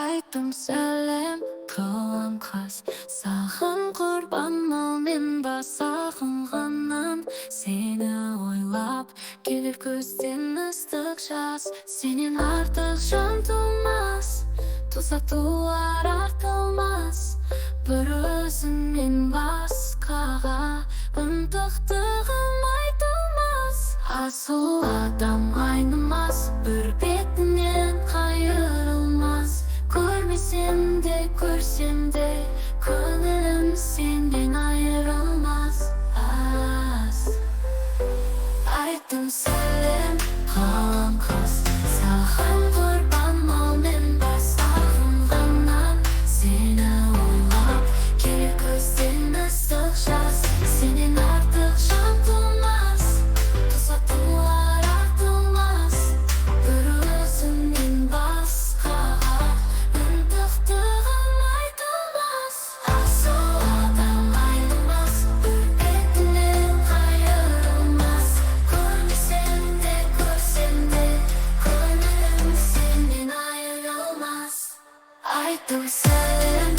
Айттым сәлем, Қаламқас. Саған құрбанмын мен басақынғаннан. Сені ойлап келер көзден ыстық жас. Сенен артық жан тумас, туса туар артылмас. Бір өзіңнен басқаға ынтықтығым айтылмас. Асыл адам айнымас, бір бетінен қайырылмас. Көрмесем де көрсем де көңілім сенен айырылмас. Айттым сәлем, Қаламқас. Саған құрбанмын мен басақынғаннан. Сені ойлап келер көзден ыстық жас. Сенен артық жан тумас, туса туар артылмас. Бір өзіңнен басқаға ынтықтығым айтылмас. Асыл адам айнымас, бір бетінен қайырылмас. Көрмесем де көрсем де көңілім сенен айырылмас. Айттым сәлем,